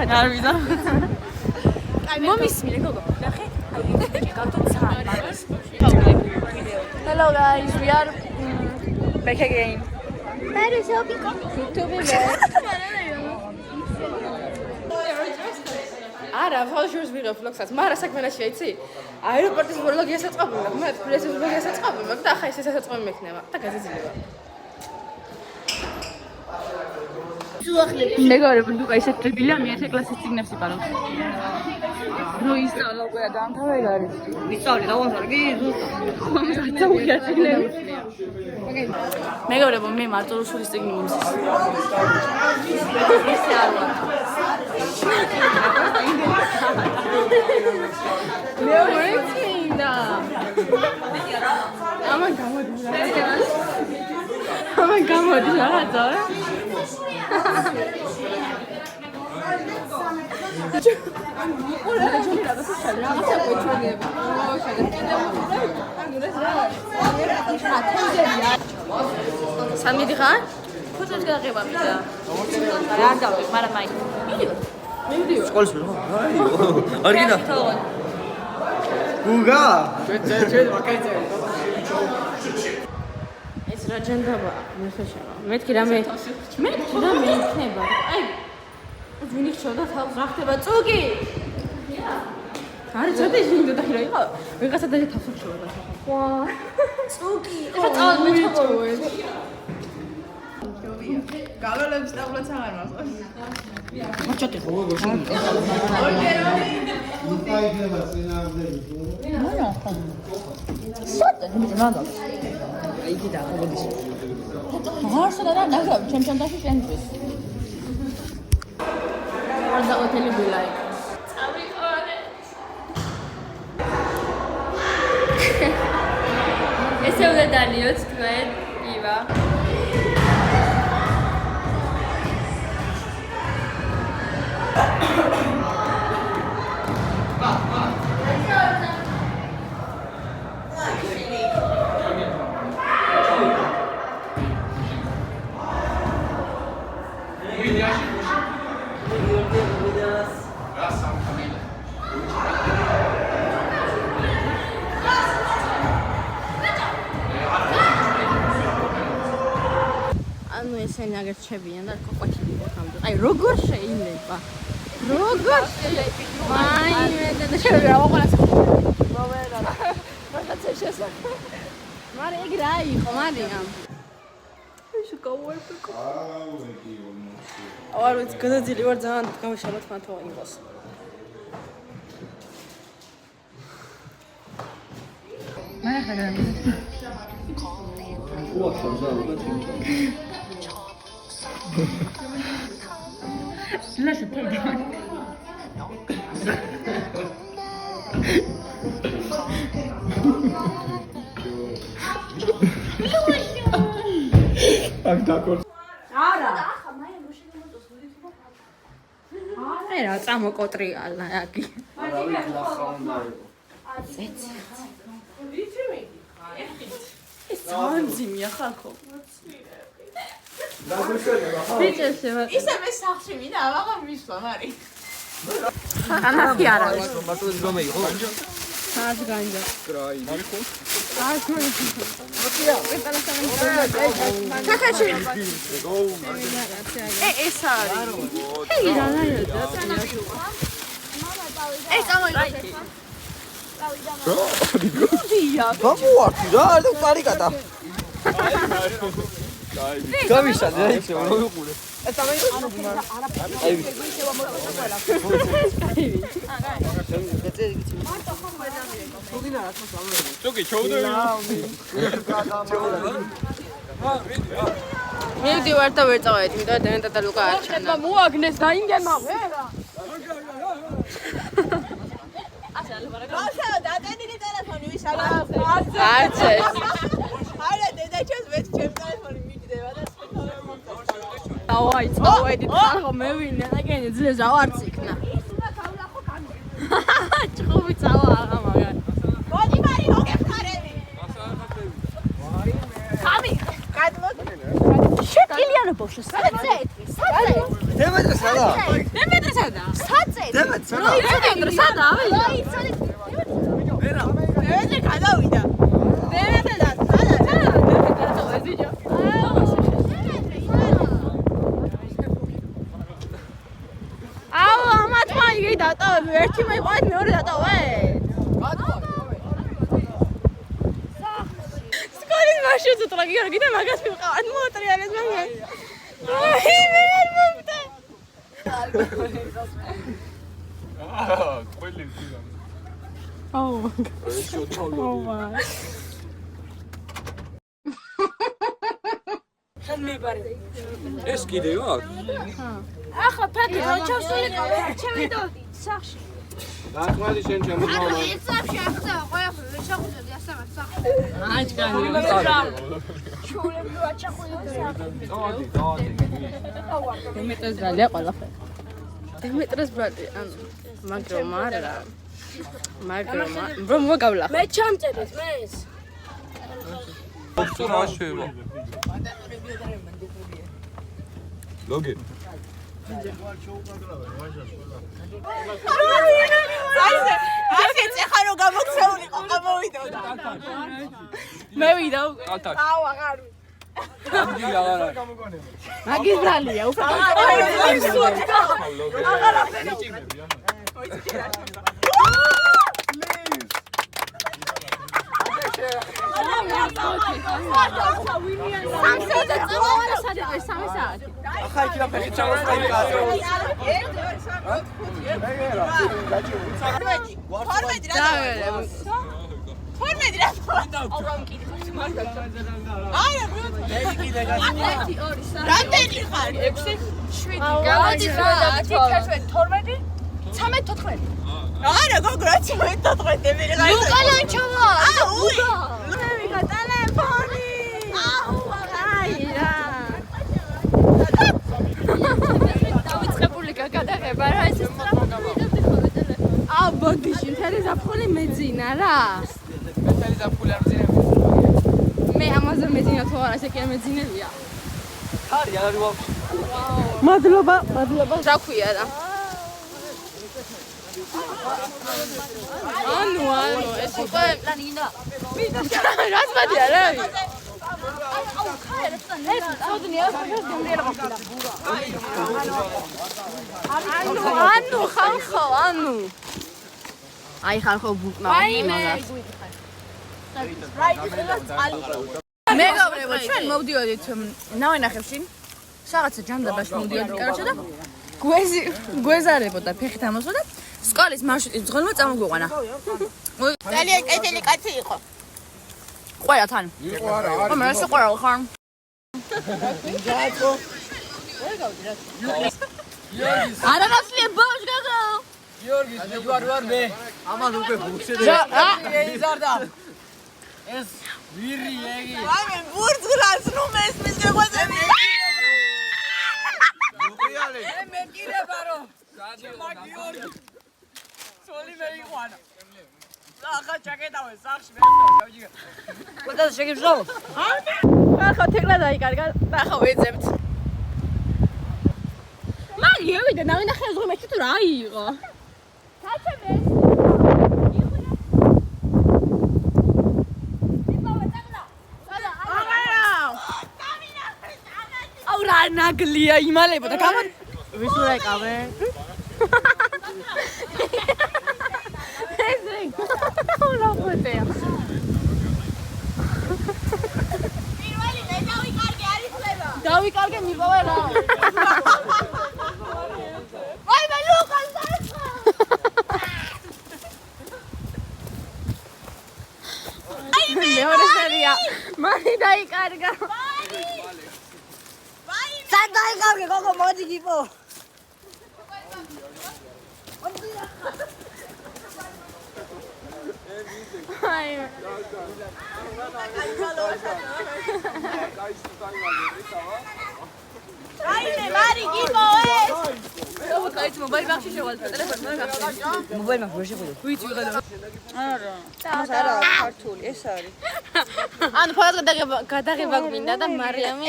ხედავ. არ ვიზა. მომისმინე გოგო. ნახე. Hello guys, we are back again. Pero yo pico. არა, ფალშურს ვიღებ ფლოქსაც, მაგრამ საქმეში იცი? აეროპორტის ბოლოგია საწყობი მაქვს, მე პრესის ბოლოგია საწყობი მაქვს და ახლა ეს საწყობი მექნება და გაზეძლება. მეგობრებო, ნუკა ისეთ ტრიბილია, მე 1 კლასის წიგნებს იპარავ. რო ისწავლა უკვე დაამთავრე არის. ისწავლე, დავამთავრე კი ზუსტად. ხომსა წიგნები. მეგობრებო, მე მარტო რუსულის წიგნი მომზის. ისე არ ვარ. მე ვექინდა. ამან გამოდი რაღაცა. სამი დღე? ფოტოს გაღება მიდა. რა დავდე, მაგრამ მაი. მივიდიო. სკოლის მე ხო? არ გინდა? გუგა? ჩვენ ვაკეცე. ეს რა ჯანდაბა? მეთქი რამე იქნება. აი ვინ იხშოდა თავს რა ხდება წუგი? არის ცოტა ისინი და ხირო იყო. ვიღაცა და თავს უშოვდა. ვა. წუგი. ეხა წავალ მეჩხობე. გავლებს დაბლაც აღარ მაქვს. მოჭოდი ხო გოშო. სოტა ნიმადა. იგი და ხობოდის. ხარსა და ნაგრავ ჩემში შენთვის. და ოტელი ბილაი. წავიყოლე. ესე უნდა დალიოთ თქვენ, ივა. ანუ ესენი აგერჩებიან და ყოფილი ხამდე. აი როგორ შეიძლება? როგორ შეიძლება? მაინე და შეიძლება აყოლას. მოვერა. რაღაცა შესაძლოა. მაგრამ ეგ რა იყო, მარიამ? ისე გავუერტო. არ ვიცი, გადაძილი ვარ ძალიან გამიშალოთ მათო იმას. მარა ხარა. უა, შევზავდა თინკი. ლაშა თედი. აქ დაკორ. არა. ახლა მაი მოშენებოს ვიდეო. არა, რა წამოკოტრიალა აქ. არა ვიცი რა ხაუნდა იყო. ზეცი. ეს ძანძიმია ხალხო. ბიჭესება. ისე მე სახში მინდა, აღარ მისვლა, მარი. ანახი არა. მარტოს რომე იყო? ხას განჯა. კრაი. მარიხო? აი თქვენ. მოტია, პეტალასთან ხახაში. ეს არის. ეი რა რაიოდა? ეს ამოიღე. დია. გამოვარდი რა, არ დაკარიკატა. გამიშალე რა ისე მოიყურე. ეს ამაიღე. აი ვიცი. Чоки, чоуდა. მივდი ვარ და ვერ წავედი, იმიტომ რომ დენეტა და ლუკა არ ჩანა. მოაგნეს დაინგემა ვერა. Așa, da, dă-i telefonul, uite, ala. Ace. Haide, de ce vezi ce telefonul mic de vada să Давай, давай, ditxargo mevine, და გენი ძლეს ავარციქნა. ჭხუბი წავა აღა მაგარი. მოდი მარი, მოგეხარები. ხამი, გადმოდი. შეტილიანო ბავშვი, საწე. დემეტრე სადა? დემეტრე სადა? საწე. დემეტრე სადა? დემეტრე სადა? დემეტრე გადავიდა. დემეტრე და სადა? დემეტრე და ვეზიჯო. აუ, ამათმა იგი დატოვე, ერთი მეყვეთ, მეორე დატოვე. სკოლის მარშრუტზე ტრაგი არ გიდა მაგას მიყავად მოტრიალეს მაგას. აი, მე არ მომდა. ყველი ძილა. აუ. ეს კიდევ აქვს? ახლა ფაკი რა ჩავსულიყავ, ჩემი და სახში. დაკვალი შენ შემოგვამა. ეს სახში ახლა ყველაფერი შეხვდები ასამაც სახში. აჭკანი. ჩულები აჩახული სახში. დემეტრეს ბრალია ყველაფერი. დემეტრეს ბრალი, ანუ მაგრამ არა. რომ მოგავლა. მე ჩამწერეთ მეც. ხო რა შევა. ლოგი. ასე ეხა რომ გამოქცეულიყო, გამოვიდოდა. მე ვიდა უკვე. აუ, აღარ. ამგი აღარ არის. მაგის ბრალია უფრო. ახლა იქნა ფეხი ჩამოსწრები კაცო. რამდენი ხარ? 6 არა, გოგო, რა წმეთოთხმეტე მერე გაიწე. ლუკალანჩოვა. აუ, ლევიკა ტელეფონი. აუ, აი რა. დავიწყებული გადაღება რა ეს აუ ბოდიში მთელი ზაფხული მეძინა რა. მეტალი ზაფხული არ მძინები. მე ამაზე მეძინა თუ არა, ესე კი არ მეძინებია. ხარი არ არის ვაფშე. მადლობა რა ქვია და. ანუ ეს უკვე პლანინდა. რას მადია რა? ანუ ხალხო, ანუ. აი ხალხო ბუკმა. მე გავრებო ჩვენ მოვდიოდით ნავენახებში. რაღაცა ჯანდაბაში მოვდიოდით კაროჩა და გვეზარებოდა ფეხით ამოსვა და სკოლის მარშრუტის ძღოლმა წამოგვიყვანა. ძალიან კეთილი კაცი იყო. ყველა თან. იყო არა. ხო მე ესე ყველა ხარ. არა გასლია ბავშვი გაგო. გიორგის ვარ მე. ამან უკვე ბუქშედა. იზარდა. ეს ვირი ეგი. აი მე ბურძღრას ნუ მესმის გეყვაზები. ნუყიალე. მე მეკირება რომ ჩემმა გიორგი სოლი მე იყვანა. ახლა ჩაკეტავე სახში მე დავიჯიგე. ყველა შეგიჟო. ახლა თეკლა დაიკარგა და ახლა ვეძებთ. მაგი ევიდა ნავინახე ზღმეში თუ რა იყო. აუ რა ნაგლია იმალებოდა გამა ვის რა ეკავე ესე რა ხოთია პირველი მე დავიკარგე არის ხლება. დავიკარგე მიყავე რა აი მე ლუკას დაიწყო. მეორე სერია მანი დაიკარგა სად დაიკარგე გოგო მოდი გიპო. აი აი მე მარი გიპო ეს. კაიც მობაილ ბაქში შევალ ტელეფონი მობაილ ბაქში ვერ შეხვიდე ვიცი ვიღადა არა ეს არა ქართული ეს არის. ანუ ფოტოს გადაღება გვინდა და მარიამი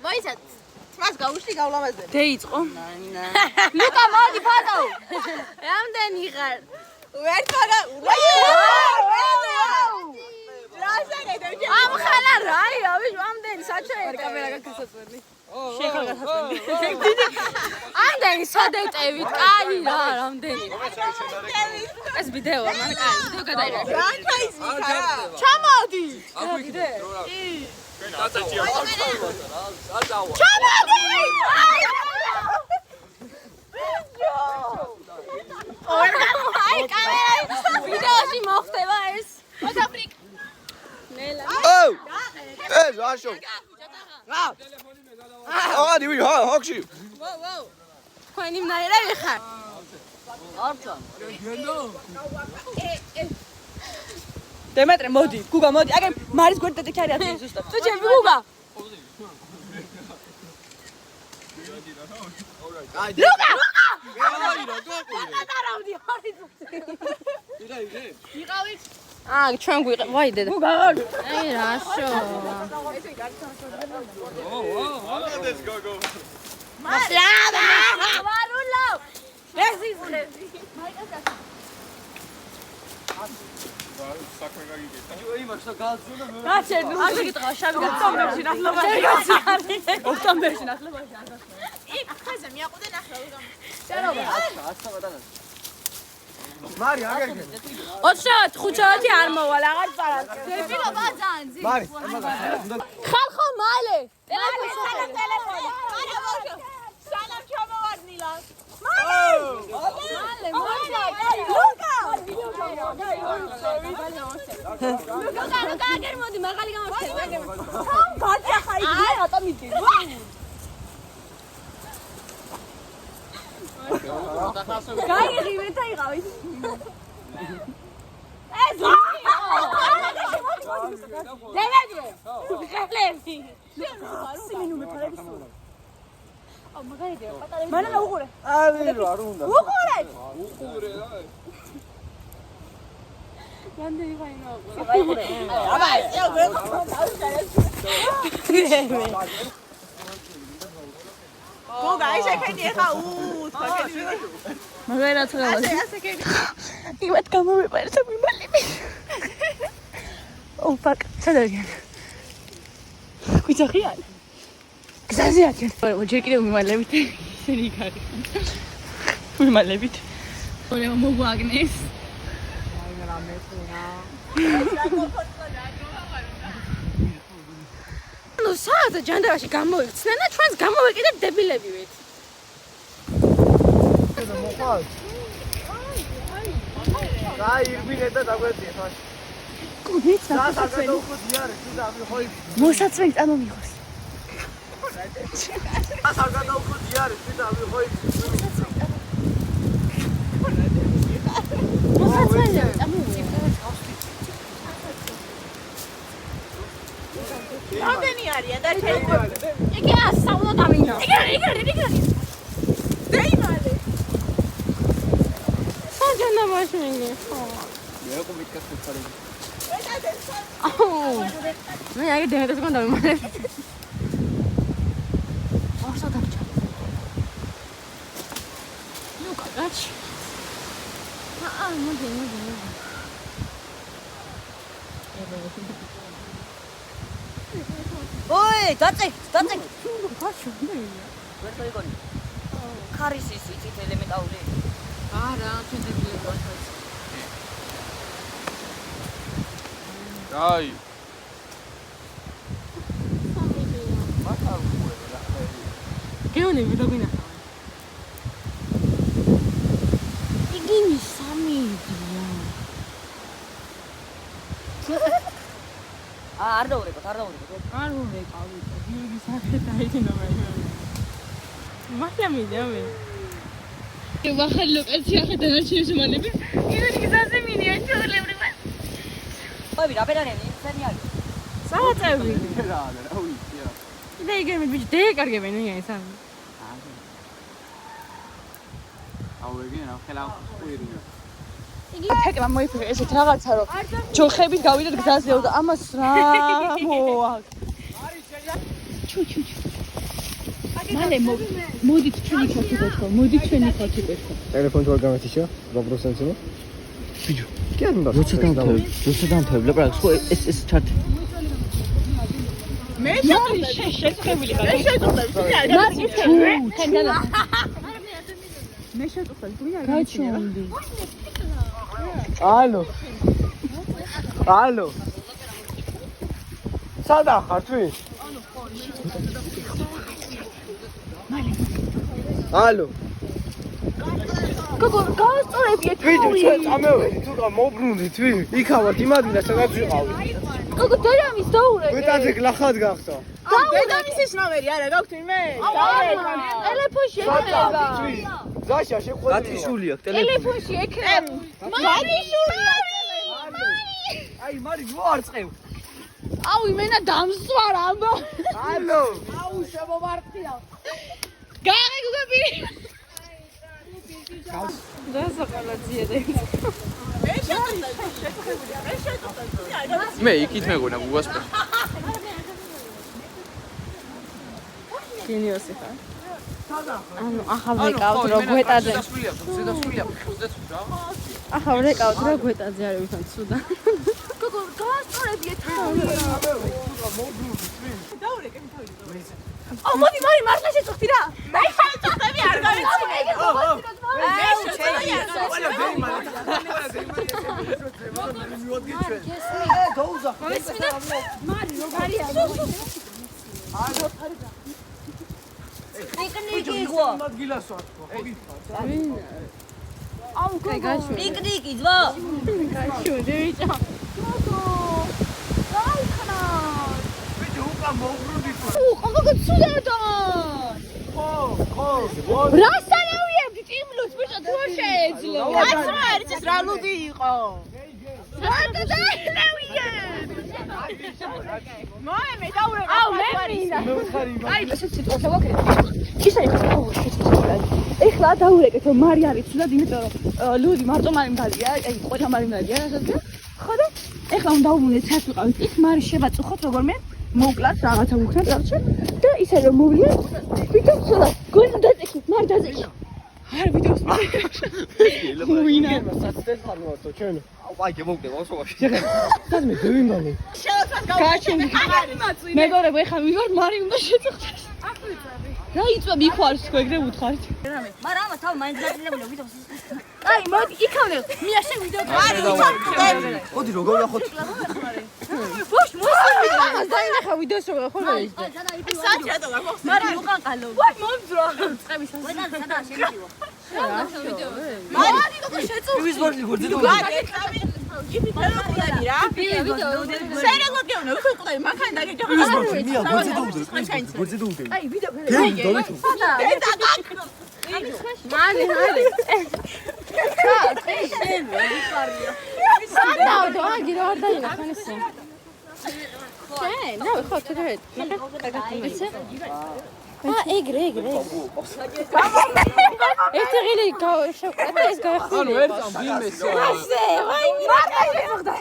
მოიცად. მას გაუშვი გავლამაზე. დეიწყო. ლუკა მოდი ფოტო. რამდენი ხარ? ვერტყა. ამ ხალა რაი, ავი ამდენი საჩაი. კამერა გასაწვენი. შეხლა გასაწვენი. ამდენი სადეტევით, კაი რა, რამდენი. ეს ვიდეოა, მან კაი, ვიდეო გადაიღე. ჩამოდი. აი კამერა ვიდეოში მოხდება ეს. ოდაფრიკ. ნელა. ო! ეს ვაშო. აა დივი ჰა ჰოქში. თქვენი მნაირები ხარ? დემეტრე მოდი, გუგა მოდი. აგერ მარის გვერდით იქ არის ადგილი ზუსტად. თუ ჩემი გუგა. ლუკა! გადარავდი ხარი. იყავით? აა, ჩვენ გვიყ, ვაი დედა. გუგა. აი რაშო. Let's go. მასლადა! ვარულო! ეს ისლები. გაჩენ, ასე გიტყვა, შავი ოქტომბერში ნახლებაში. ოქტომბერში ნახლებაში. იქ ხაზე მიაყუდე ნახლა უგამ. მარი აგერგე. 25 ხუთშაბათი არ მოვალ, აღარ წარად. დეპილობა ძალიან ძი. მარი. ხალხო მალე. ტელეფონი. არა ბოშო. სანამ ჩამოვარდნილა. მალე. ლუკა! ლუკა, აგერ მოდი, მაღალი გამოსცე. გაძახა იქ, რატომ იდი? გაიღი მეთა იყავით. ეს დევედე. ხალები. სიმინუ მეფარებს. აუ მაგარია, პატარები. მანალა უყურე. აი რა არ უნდა. უყურე. უყურე რა. რამდენი ხაინა? აბა, ეს გოგა, ისე ქენი ხა თქვენი. მაგერა ცოტა. ასე ქენი. იმათ გამომეპარცა მიმალები. ო ფაკ, სადაგიან. კუჩახიან. გზაზე აქეთ. ჯერ კიდევ მიმალებით. ისინი იქ არის. მიმალებით. ორე მოგვაგნეს. ნუ საათზე ჯანდარაში გამოიქცნენ და ჩვენს გამოვეკიდეთ დებილები ვით. მოყავ. აი, ირბინე და დაგვეწია თვაში. კუდით დასაგადო ხუდიარე, სიზავი ხოი. მოსაცველი წამომიღოს. დასაგადო ხუდიარე, სიზავი ხოი. მოსაცველი წამომიღოს. რამდენი არიან და იგი ასწავლა დამინა. იგი. დეიმალე. საჯანა მაშინი. მე ყო მიკასე ფარი. აუ. მე აი დემეტრეს კონდა მიმალები. ახლა დავჭა. ნუ კაცი. მოდი. ოი, დაწე. ფაშო, ვერ დაიგონი. ქარის ის იცით ელემენტაული. არა, ჩვენ დებილები ვართ. აი. გეონები და გვინახავენ. იგინი სამიდია. არ დაურეკოთ. არ ვურეკავით. გიორგი სახე დაიდინა მე. მაშამიდია მე. ვახალ ლოკაცია ხდანარჩი შემალები. გიორგი გზაზე მინია ჩოლებრივად. ოი, რა ბერანიანი, ისენი არის. საათები. რა ვიცი რა. დაიგემ ბიჭ დაეკარგებენ ვინ ეს ამი. აუ ეგენ რა ხელა ყურია. ფეკმა მოიფიქრე ესეთ რაღაცა რომ ჯოხებით გავიდეთ გზაზეო და ამას რა მოაქვს. მალე მოდით ჩვენი ხოთი გეთქო, მოდით ჩვენი ხოთი გეთქო. ტელეფონი თუ არ გამეთიშა, 2%-ი. ბიჭო, კი არ უნდა. როცა დამთავრდა, რა ხო ეს ჩარტი. მე შეწუხებული ვარ. მე შეწუხებული. გაჩვენდი. ალო. სადა ხარ თქვი? ალო. გოგო, გავსწორებიე ბიჭო, ჩვენ წამევედი, თუ რა მოგბრუნდი თქვი? იქავარ იმადინა სადაც ვიყავი. გოგო, დედამის დაურეკე. მეტაძე გლახად გახსა. დედამისის ნომერი არა გაგვთქვი მე? ტელეფონში ექნება. ზაშა შეყვედი. გათიშული აქვს ტელეფონში ექნება. მარიშულია. აი, მარი მოარწყევ. აუ, იმენა დამსვარ ამბო. ალო. აუ შემოვარტყია. გააღე გოგები. მე იქით მეგონა გუგასპა. გენიოსი ხარ. ანუ ახალ ვეკავთ რო გვეტაძე. ახალ ვეკავთ რო გვეტაძე არის ვითომ ცუდა. გოგო, გავსწორებიე თავი. დაურეკე თავი. აუ, მოდი მარი მართლა შეწუხდი რა. მე შეწუხდები არ გავიცი. მე შეწუხდი არ პიკნიკი იყო. აუ გაჩვენ. პიკნიკი ძმა. გაჩვენ ბიჭო. გოგო, ცუდადა. რასთან ავიებდი ტიმლოს ბიჭო, თუ არ შეეძლო. კაცო არის ეს რა ლუდი იყო. რატო დაინავიებ? მე დაურეკე. აუ, მე მინდა. აი, ესეც სიტყვას ვაკეთე. ისე იყო შეწუხდა. ეხლა დაურეკეთ რომ მარი არის ცუდად, იმიტომ რომ ლუდი მარტო მარი მდალია, აი, ყველა მარი მდალია, რასაც ხო და ეხლა უნდა დავუნდეთ ჩას ვიყავით. იქ მარი შევაწუხოთ როგორმე მოკლათ რაღაცა ვუხსნათ რაღაცა და ისე რომ მოვლია ვიდეოს ცოტა გონი დაწექით მარ დაწექით არ ვიდეოს ვინა საცდეს ხარ მოაწო ჩვენ. აი, გემოვიდე მოსოვაში. სად მე დევინდანი. გაჩვენდი მეგობრებო ეხლა ვიღარ მარი უნდა შეწუხდეს რა იწვევ იქ არის ხო ეგრე უთხარით მაგრამ ამა თავი მაინც გაძლებული ვითომ. აი მოდი იქამდე მიაშე ვიდეო მოდი როგორ ნახოთ. ბოშ მოსული რაღაც დაინახა ვიდეოს როგორ ხო საჭადო გახსნა. მაგრამ უკან ყალო. ვაი მომძრო წყების ვედა სადა შემივა. მარი გოგო შეწუხდი ის ვარდი გორძე და იფი ფეროკლები რა. სერიგო გეუნო ხუყდები მანქანა დაგეჯახა. მია გორძე და გორძე და აი ვიდეო სადა დაკაკრო. მალე სადაა დააგი რა არ დაინახა ისე შენ რა ხო თეთრ ეგრე ერთი ღილი შევკრატე ეს გაიხსნა ანუ ერთ ამ ბიმეს ასე ვაი მარა შეხვდა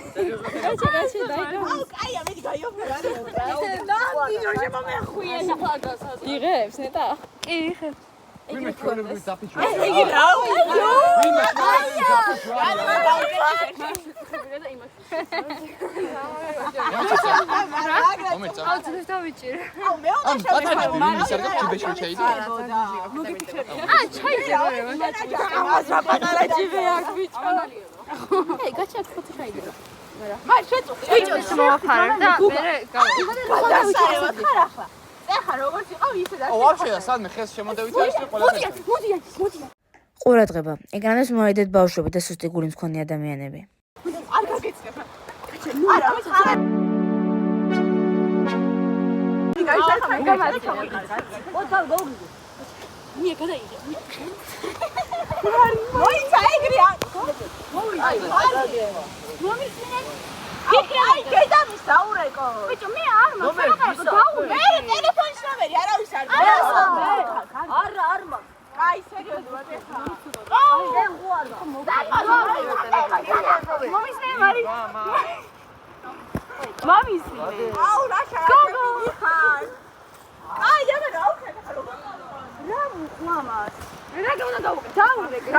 გაჩი დაიგო კაია მე გაიოფერა. იღებს ნეტა კი იღებ ბიმე ჩვენები დაფიჩო. იგი რა ვიო. მომეცა. აუ ძეს დავიჭირე აუ მე უნდა ბატონი ბიმის არ გაქვს ჯიბეში ჩაიდო. ჩაიწერე ამას რა პატარა ჯიბე აქვს ბიჭო აი გაჩა ხუთი ჩაიწერე მარ შეწუხდი. ბიჭოს მოაფარე და მე გადასარევად ხარ ახლა. ეხა როგორც იყო ისე და ო ვაფშე სადმე ხეს შემოდევით ეს ყველა ყურადღება. ეკრანებს მოედეთ ბავშვები და სუსტი გულის მქონე ადამიანები. არ გაგეცნებ. არა, ხარ. მოიცა ეგრეა. აი, დედამის დაურეკო. ბიჭო, მე არ მაქვს. მე ტელეფონის ნომერი არავის არ გაქვს. არა, არ მაქვს. აი სერიოზულად ეხა. მომისნე მარი. მამის. აუ რა შეგები ხარ. აი აბა რა უხე. რა მამას. რა გონდა დავუკე. დავუკე.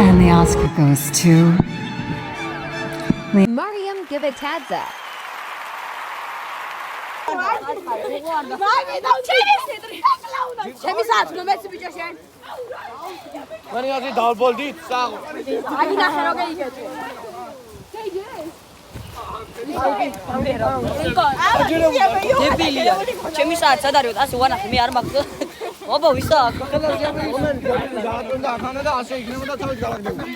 And the Oscar goes to Mariam Givitadze. ჩემი საათო მეც ბიჭო შენ. მან იაზი დავბოლდით საღო. აი ნახე როგორ იგეთე. დებილია. ჩემი საათი სად არის? ასე ვანახე მე არ მაქვს. აბა ვისა აქ? დაატონდა ახანა და ასე იქნებოდა თავის გავარდებული.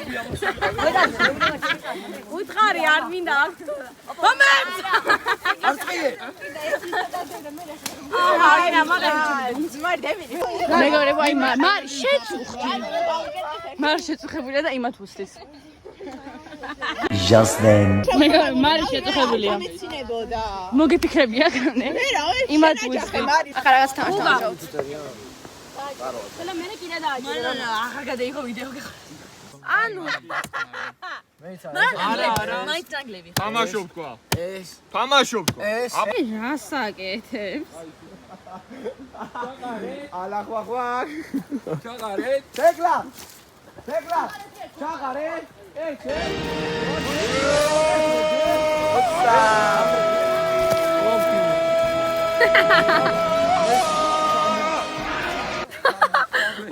უთხარი არ მინდა. მომენტ. არ წიე. აი მაგარი ძმარი დებილი. მეგობრებო, აი მარი შეწუხდი. მარი შეწუხებულია და იმათ უსლის. Just then. მეგობრებო, მარი შეწუხებულია. მიცინებოდა. მოგიფიქრები ახლა? იმათ უსლის. ახლა რაღაც თამაშობთ. ხელა მე კიდე დააჭირე. ახლა გადაიღო ვიდეო გეხ. ანუ არა. მაინც წანგლები. თამაშობ თქვა. ეს. თამაშობ თქვა. რას აკეთებს? ალახვახვა. ჩაღარე. შეკლა. ჩაღარე.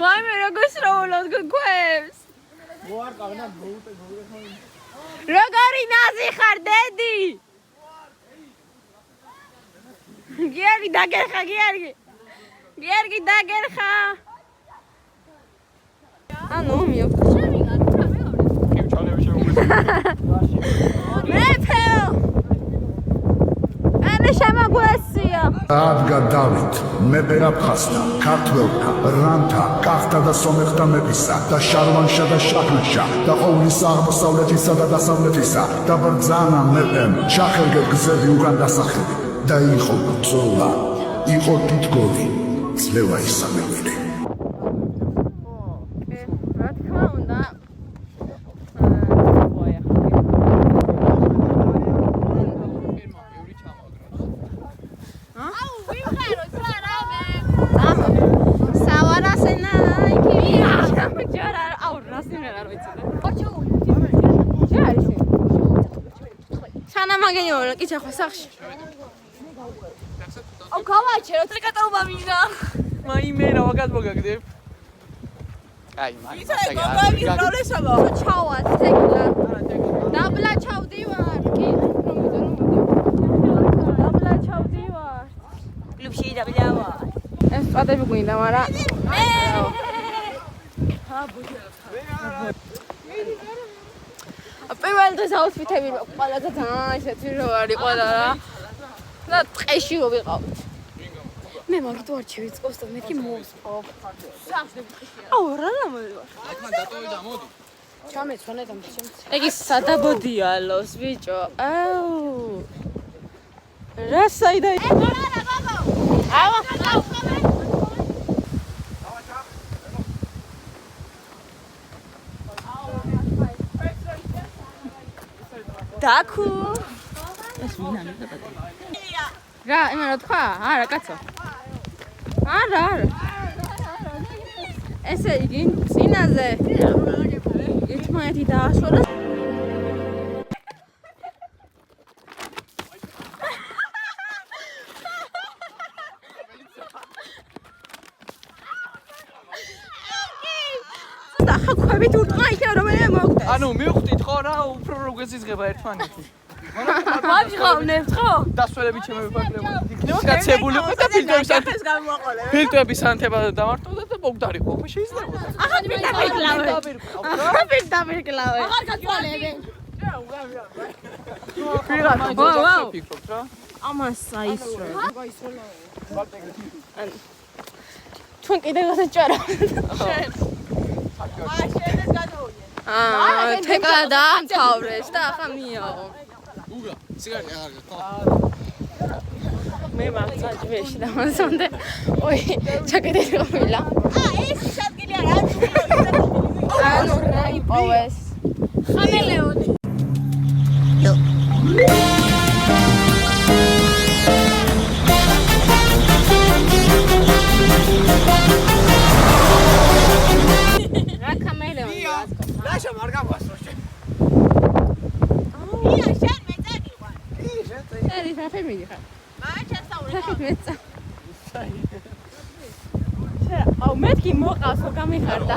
ვაიმე როგორ შროულობ გვებს. მოარყავნა მოუტე. როგორი ნაზი ხარ დედი? გიორგი დაგერხა გიორგი. გიორგი დაგერხა. ანუ მიო. ჩალები შემოგვიწყდა. მეფეო. ანა შემოგვესია. ადგა დავით მეფე აფხაზთა ქართველთა რანთა კახთა და სომეხთა მეფისა და შარვანშა და შაჰნაშა და ყოვლისა აღმოსავლეთისა და დასავლეთისა და ბრძანა მეფემ ჩახელგეთ გზები უკან დასახელი და იყო ბრძოლა იყო თითქოსი ძლევა ისამევლი. რა თქმა უნდა. მაგენიო კი ჩახვა სახში. აუ გავაჩეროთ ეკატაობა მინდა. მაიმე რა ვაგად მოგაგდებ? აი, გავლესობა. ჩავა თეკლა. დაბლა ჩავდივარ. კი, დაბლა ჩავდივარ. კლუბში დაბლავა. ეს წადები გვინდა, მაგრამ პირველ დღეს აუთფიტები ყველაზე ძალიან ისეთი რო არისო და რა. და ტყეში რო ვიყავთ. მე მაგით ვარ ჩევიწყობს და მეთქი მოსპო. აუ რა ლამოდი. აკმან დატოვე და მოდი. ჩამეცვენე და შემც. ეგ ის სადაბოდიალოს ბიჭო. აუ. რა საიდა? აუ. დაკუ. ეს ვინ არის და პატარა. რა, იმენა თქვა? არა, კაცო. არა. ესე იგი, წინაზე. ერთმანეთი დაასვლა. და ხაქვებით უტყვა იქ რომელიმე მოგდეს. ანუ მივხვდით ხო რა უფრო როგორ იზღება ერთმანეთი. მაგიღავნებთ ხო? დასვენები ჩემებაკლებოდა. იქნება გაცებული ხო და ფილტრების ანთება დამარტოვდა და მოგდარიყო. ხო შეიძლება. ახლა პირდაპირ კლავე. ახლა პირდაპირ კლავე. აღარ გაწვალები. ვაუ. ფიქრობთ რა? ამას აისრო. ჩვენ კიდე გასაჭარა. თეკა დაამთავრეს და ახლა მიაო. უგა, სიგარეტი აღარ გქო. მე მარცხაჭვეში დამასონდე. ой, ჩაკეტილი ყოლა. ეს შეადგილი არა. ანუ რა იპოვეს? ხამელეონი. რა ხამელეონი? ლაშა არ გაგვასწრო შენ. ია შენ მეწაგიყვან. ერი ფაფე მიდიხარ. მაჩას საურე. მეცა. აუ მეთქი მოყავს ხო გამიხარდა.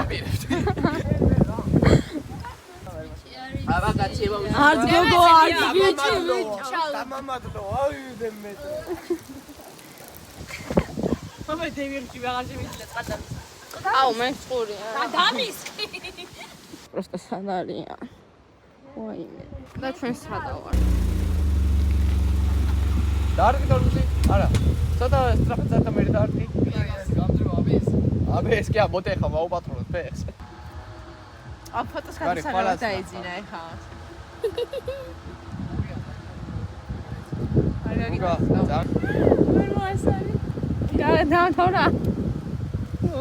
აბა კაცებო. არც გოგო არც გიჩი. დამამადლო, აიდე მე. მომე დევირჩი ვაღარ შემიძლია წადა. აუ მე წყური. დამის. просто სანარია. ვაიმე. და ჩვენ სადა ვარ. დაარგი დორგუსი? არა. ცოტა სტრაფეცატა მე დაარგი. გამძრო აბეს. აბეს კი ამოტე ხა ვაუპატრონოთ ფეხს. ა ფოტოს გადასაღება დაეძინა ეხა. უგა, ვერ მოასწარი. დაამთავრა.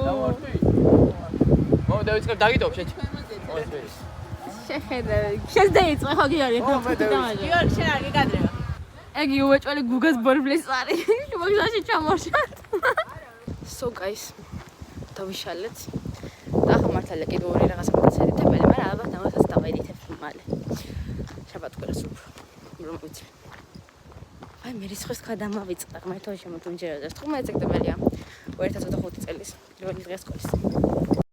დავარდი. მომ დავიწყებ დაგიდობ შეჭ. შეხედე. შენ დაიწყე ხო გიორგი? გიორგი შენ არ გიგადრება. ეგი უეჭველი გუგას ბორბლის წარი. მოგზაში ჩამორშათ. So guys, დავიშალეთ. და ახლა მართალია კიდევ ორი რაღაცა მოგცადეთებელი, მაგრამ ალბათ ამასაც დავაედიტებ მალე. შაბათკვირას უფრო. რომ ვიცი. აი მე რისხოს გადამავიწყდა, მე თვითონ შემოთუნჯერა და 15 სექტემბერია 2025 წლის. პირველი დღე სკოლის.